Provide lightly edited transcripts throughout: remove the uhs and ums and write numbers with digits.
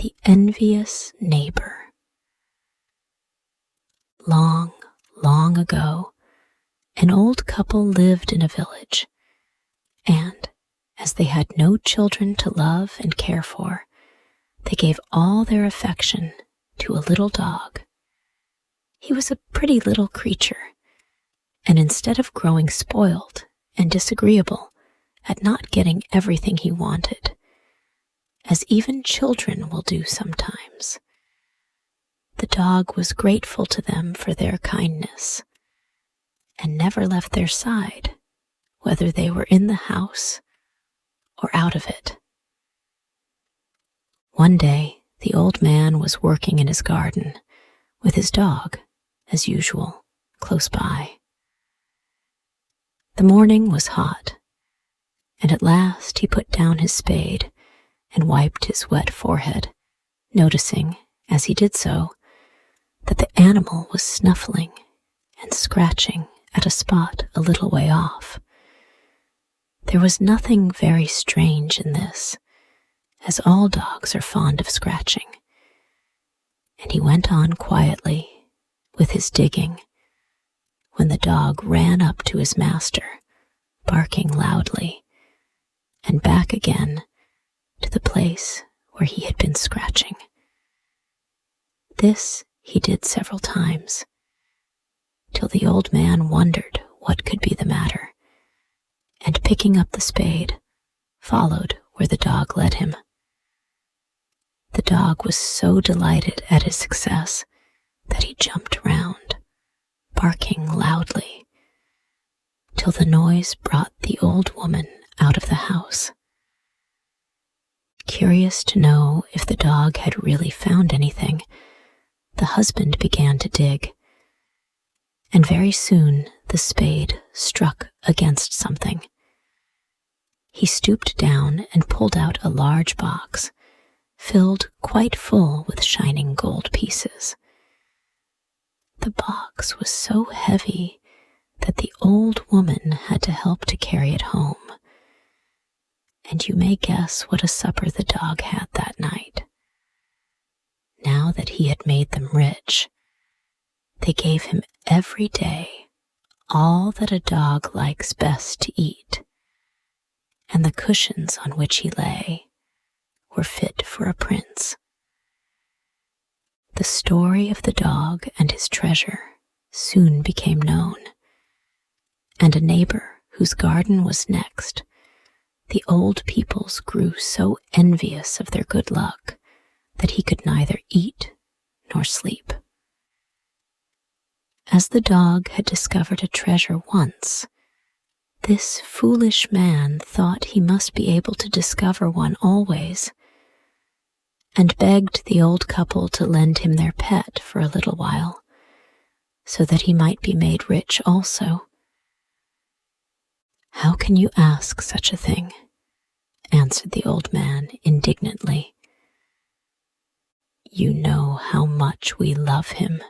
The envious neighbor. Long, long ago, an old couple lived in a village, and as they had no children to love and care for, they gave all their affection to a little dog. He was a pretty little creature, and instead of growing spoiled and disagreeable at not getting everything he wanted, as even children will do sometimes, the dog was grateful to them for their kindness and never left their side, whether they were in the house or out of it. One day, the old man was working in his garden with his dog, as usual, close by. The morning was hot, and at last he put down his spade and wiped his wet forehead, noticing, as he did so, that the animal was snuffling and scratching at a spot a little way off. There was nothing very strange in this, as all dogs are fond of scratching, and he went on quietly with his digging when the dog ran up to his master, barking loudly, and back again to the place where he had been scratching. This he did several times, till the old man wondered what could be the matter, and picking up the spade, followed where the dog led him. The dog was so delighted at his success that he jumped round, barking loudly, till the noise brought the old woman out of the house. Curious to know if the dog had really found anything, the husband began to dig, and very soon the spade struck against something. He stooped down and pulled out a large box, filled quite full with shining gold pieces. The box was so heavy that the old woman had to help to carry it home, and you may guess what a supper the dog had that night. Now that he had made them rich, they gave him every day all that a dog likes best to eat, and the cushions on which he lay were fit for a prince. The story of the dog and his treasure soon became known, and a neighbor whose garden was next, the old peoples grew so envious of their good luck that he could neither eat nor sleep. As the dog had discovered a treasure once, this foolish man thought he must be able to discover one always, and begged the old couple to lend him their pet for a little while, so that he might be made rich also. "How can you ask such a thing?" answered the old man indignantly. "You know how much we love him,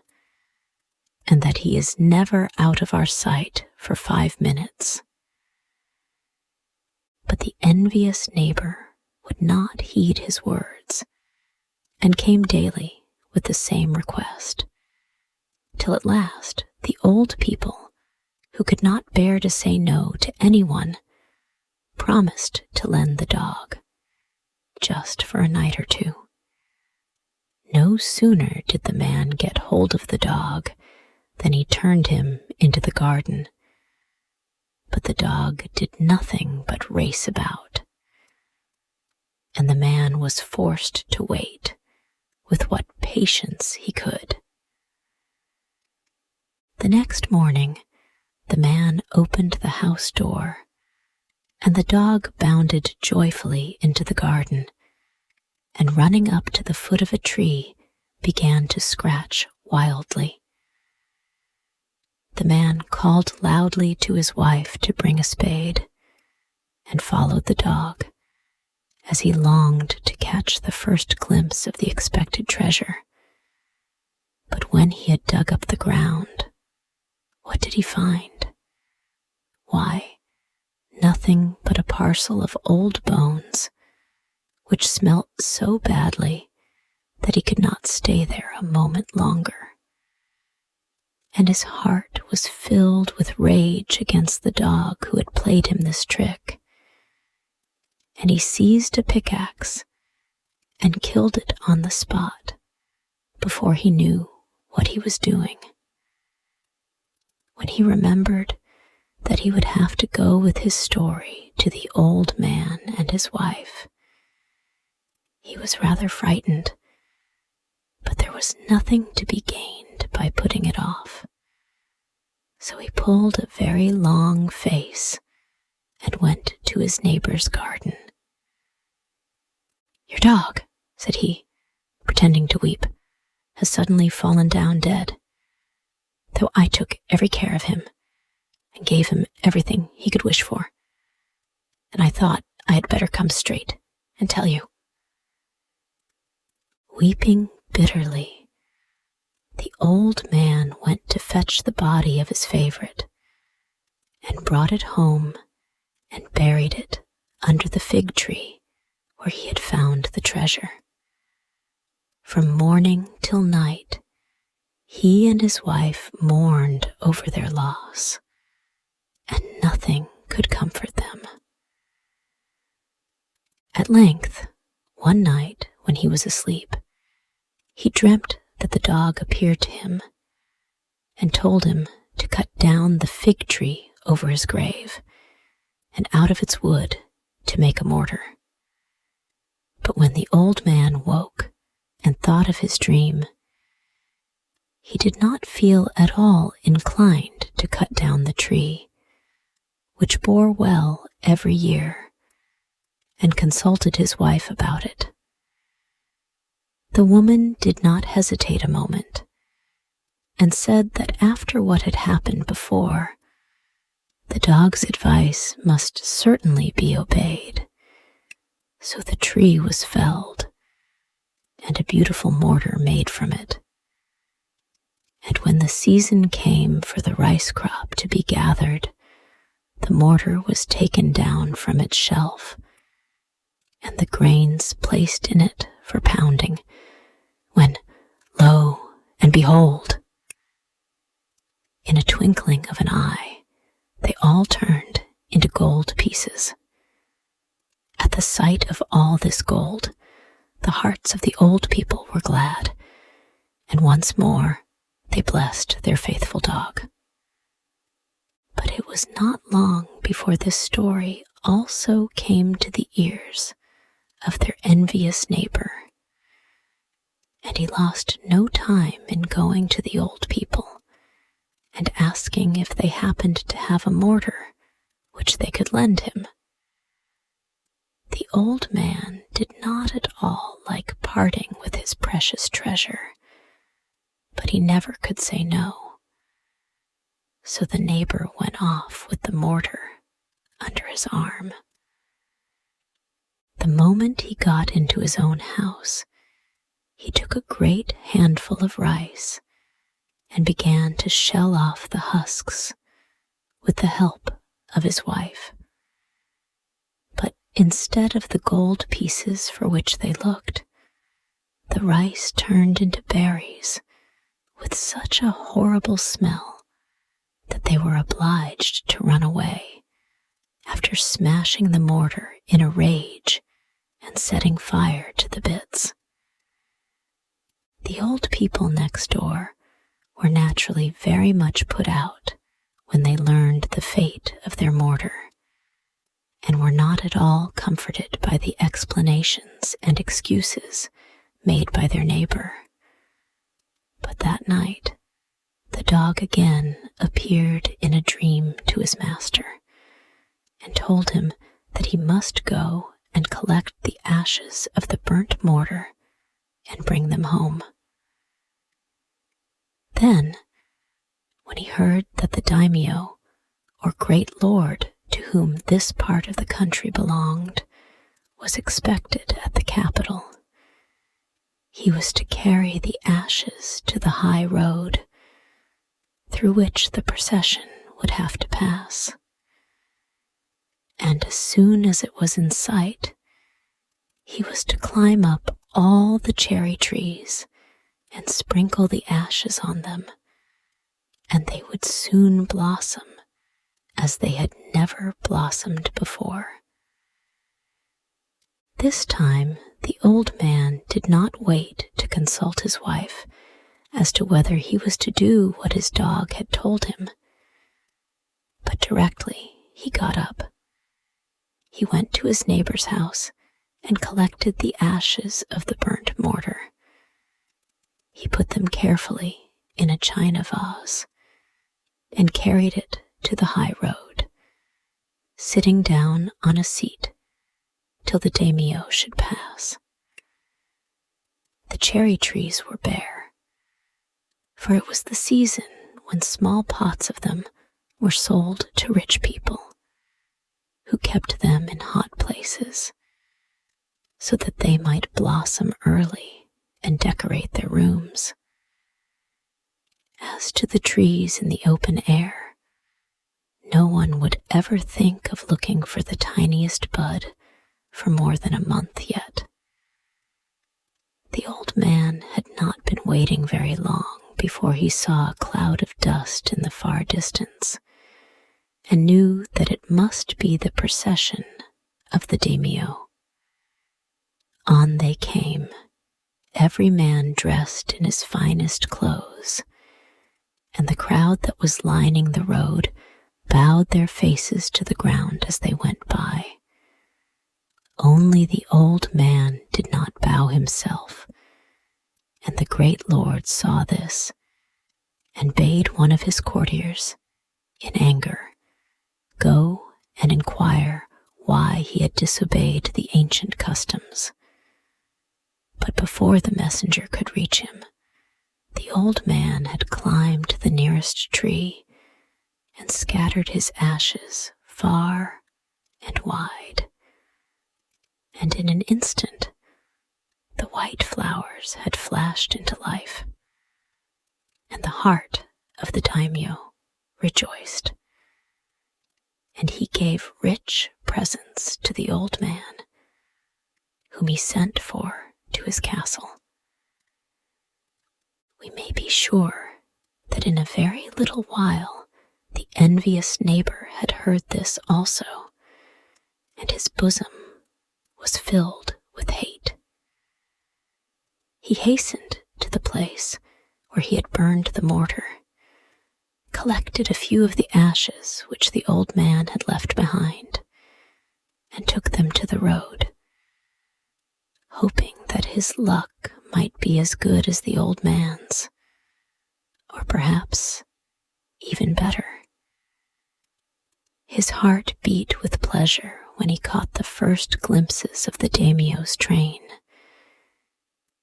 and that he is never out of our sight for 5 minutes." But the envious neighbor would not heed his words, and came daily with the same request, till at last the old people, who could not bear to say no to anyone, promised to lend the dog, just for a night or two. No sooner did the man get hold of the dog than he turned him into the garden, but the dog did nothing but race about, and the man was forced to wait with what patience he could. The next morning, the man opened the house door, and the dog bounded joyfully into the garden, and running up to the foot of a tree, began to scratch wildly. The man called loudly to his wife to bring a spade, and followed the dog, as he longed to catch the first glimpse of the expected treasure. But when he had dug up the ground, what did he find? Why, nothing but a parcel of old bones, which smelt so badly that he could not stay there a moment longer, and his heart was filled with rage against the dog who had played him this trick, and he seized a pickaxe and killed it on the spot before he knew what he was doing. When he remembered that he would have to go with his story to the old man and his wife, he was rather frightened, but there was nothing to be gained by putting it off. So he pulled a very long face and went to his neighbor's garden. "Your dog," said he, pretending to weep, "has suddenly fallen down dead, though I took every care of him and gave him everything he could wish for, and I thought I had better come straight and tell you." Weeping bitterly, the old man went to fetch the body of his favorite and brought it home and buried it under the fig tree where he had found the treasure. From morning till night, he and his wife mourned over their loss, and nothing could comfort them. At length, one night when he was asleep, he dreamt that the dog appeared to him and told him to cut down the fig tree over his grave and out of its wood to make a mortar. But when the old man woke and thought of his dream, he did not feel at all inclined to cut down the tree, which bore well every year, and consulted his wife about it. The woman did not hesitate a moment, and said that after what had happened before, the dog's advice must certainly be obeyed. So the tree was felled, and a beautiful mortar made from it. And when the season came for the rice crop to be gathered, the mortar was taken down from its shelf, and the grains placed in it for pounding, when, lo and behold, in a twinkling of an eye, they all turned into gold pieces. At the sight of all this gold, the hearts of the old people were glad, and once more they blessed their faithful dog. But it was not long before this story also came to the ears of their envious neighbor, and he lost no time in going to the old people and asking if they happened to have a mortar which they could lend him. The old man did not at all like parting with his precious treasure, but he never could say no. So the neighbor went off with the mortar under his arm. The moment he got into his own house, he took a great handful of rice and began to shell off the husks with the help of his wife. But instead of the gold pieces for which they looked, the rice turned into berries with such a horrible smell that they were obliged to run away after smashing the mortar in a rage and setting fire to the bits. The old people next door were naturally very much put out when they learned the fate of their mortar, and were not at all comforted by the explanations and excuses made by their neighbor. But that night, the dog again appeared in a dream to his master, and told him that he must go and collect the ashes of the burnt mortar and bring them home. Then, when he heard that the daimyo, or great lord to whom this part of the country belonged, was expected at the capital, he was to carry the ashes to the high road, through which the procession would have to pass. And as soon as it was in sight, he was to climb up all the cherry trees and sprinkle the ashes on them, and they would soon blossom as they had never blossomed before. This time, the old man did not wait to consult his wife as to whether he was to do what his dog had told him, but directly he got up. He went to his neighbor's house and collected the ashes of the burnt mortar. He put them carefully in a china vase and carried it to the high road, sitting down on a seat till the daimyo should pass. The cherry trees were bare, for it was the season when small pots of them were sold to rich people, who kept them in hot places so that they might blossom early and decorate their rooms. As to the trees in the open air, no one would ever think of looking for the tiniest bud for more than a month yet. The old man had not been waiting very long before he saw a cloud of dust in the far distance, and knew that it must be the procession of the daimyo. On they came, every man dressed in his finest clothes, and the crowd that was lining the road bowed their faces to the ground as they went by. Only the old man did not bow himself, and the great lord saw this, and bade one of his courtiers, in anger, go and inquire why he had disobeyed the ancient customs. But before the messenger could reach him, the old man had climbed the nearest tree and scattered his ashes far and wide. And in an instant, the white flowers had flashed into life, and the heart of the daimyo rejoiced. And he gave rich presents to the old man, whom he sent for to his castle. We may be sure that in a very little while the envious neighbor had heard this also, and his bosom was filled with hate. He hastened to the place where he had burned the mortar, collected a few of the ashes which the old man had left behind, and took them to the road, hoping that his luck might be as good as the old man's, or perhaps even better. His heart beat with pleasure when he caught the first glimpses of the daimyo's train,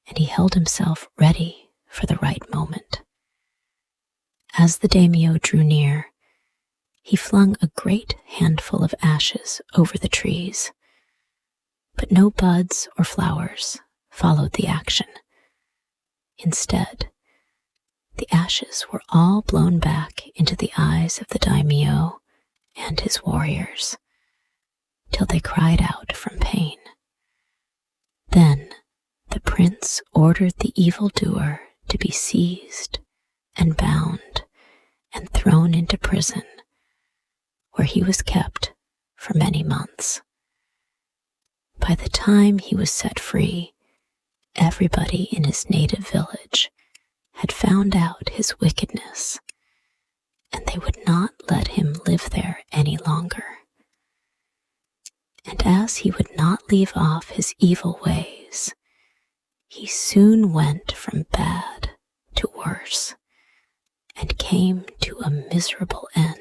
and he held himself ready for the right moment. As the daimyo drew near, he flung a great handful of ashes over the trees, but no buds or flowers followed the action. Instead, the ashes were all blown back into the eyes of the daimyo and his warriors, till they cried out from pain. Then the prince ordered the evildoer to be seized and bound and thrown into prison, where he was kept for many months. By the time he was set free, everybody in his native village had found out his wickedness, and they would not let him live there any longer. And as he would not leave off his evil ways, he soon went from bad to worse, and came to a miserable end.